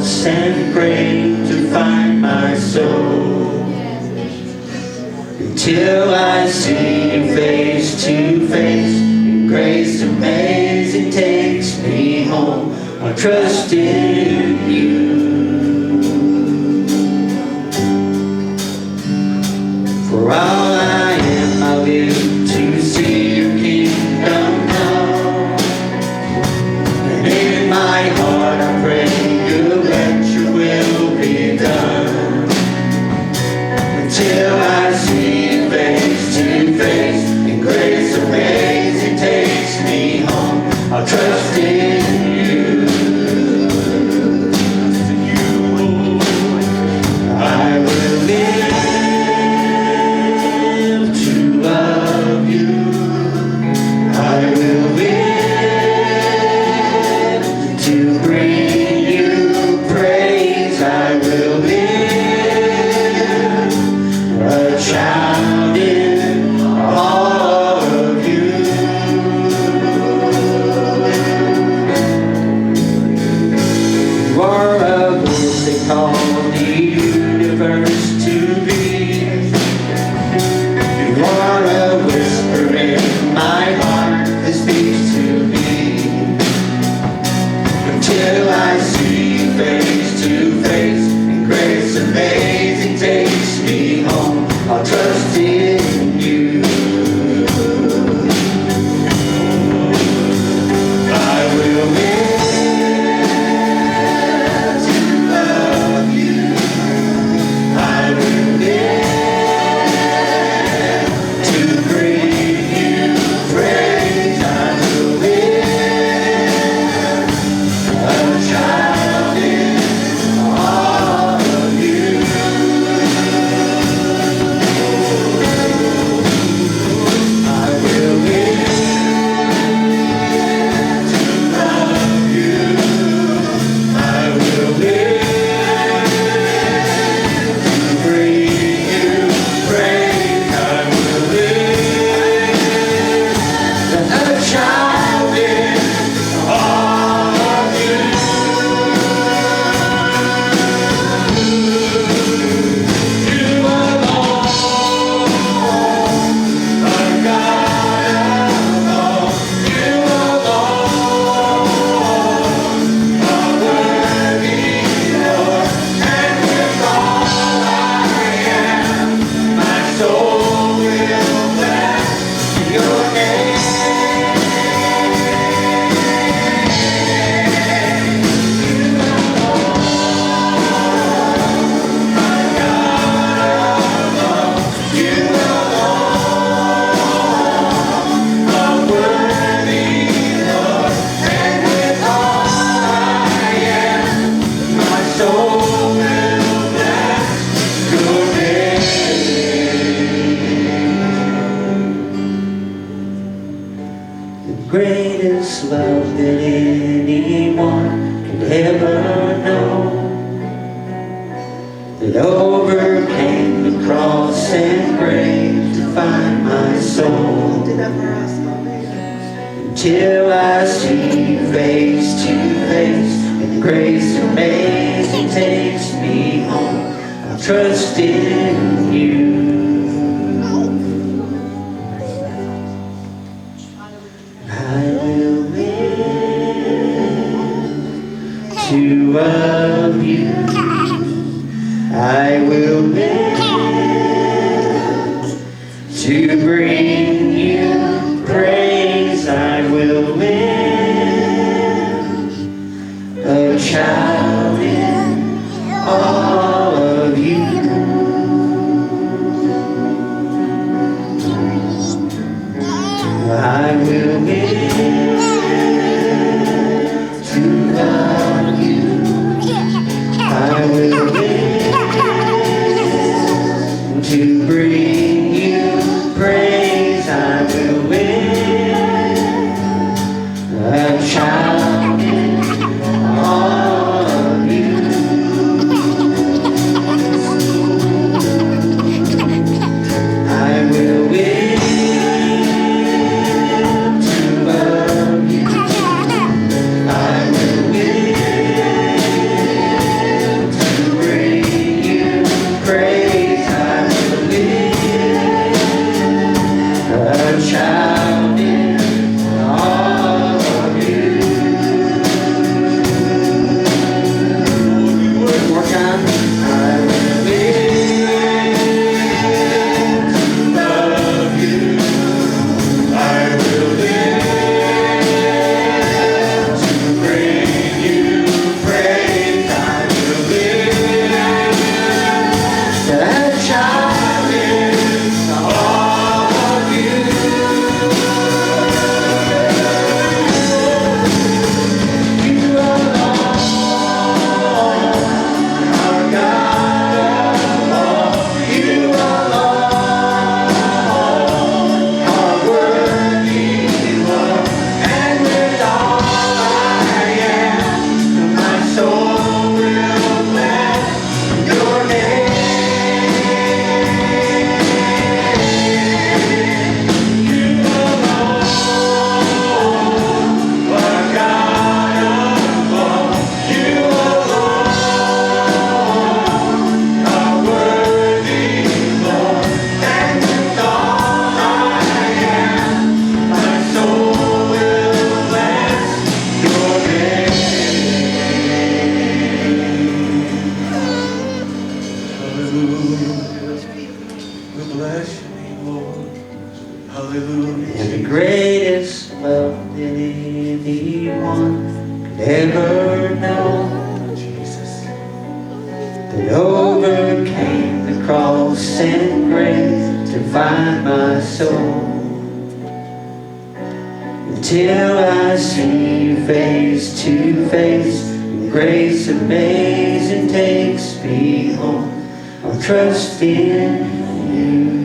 cross and pray to find my soul, until I see you face to face, and grace amazing takes me home. I trust in you. For all I am, I live to see your kingdom come. And in my heart I pray you'll let your will be done, until I see you face to face, and grace amazing takes me home. I'll trust in you. I will live to love you. I will live to bring you praise. I will live a child in all of you. You are a voice that called the universe to be. You are a whisper in my heart that speaks to me, until I see you face to face, and grace amazing takes me home. I'll trust in you. I will live to love you. I will live to bring you praise. I will live a child in all of you. I will live to love you. I will live to bring you praise. I will live a child in all of you. You alone are God alone. You alone are worthy, Lord. And with all I am, my soul will bless your name. You alone are worthy, Lord. And with all I am, my soul will bless your name. The greatest love that anyone could ever know, that overcame the cross and grave to find my soul, until I see you face to face, and grace amazing takes me home. I trust in you. I will live to love you. I will live to bring you praise. I will live a child in all of you. I will live to love you. I will live to bring you praise. I will live a child in all of you. I will live to Hallelujah. And the greatest love that anyone could ever know, Jesus. that overcame the cross and grave to find my soul. Until I see you face to face, and grace amazing takes me home. I'll trust in you.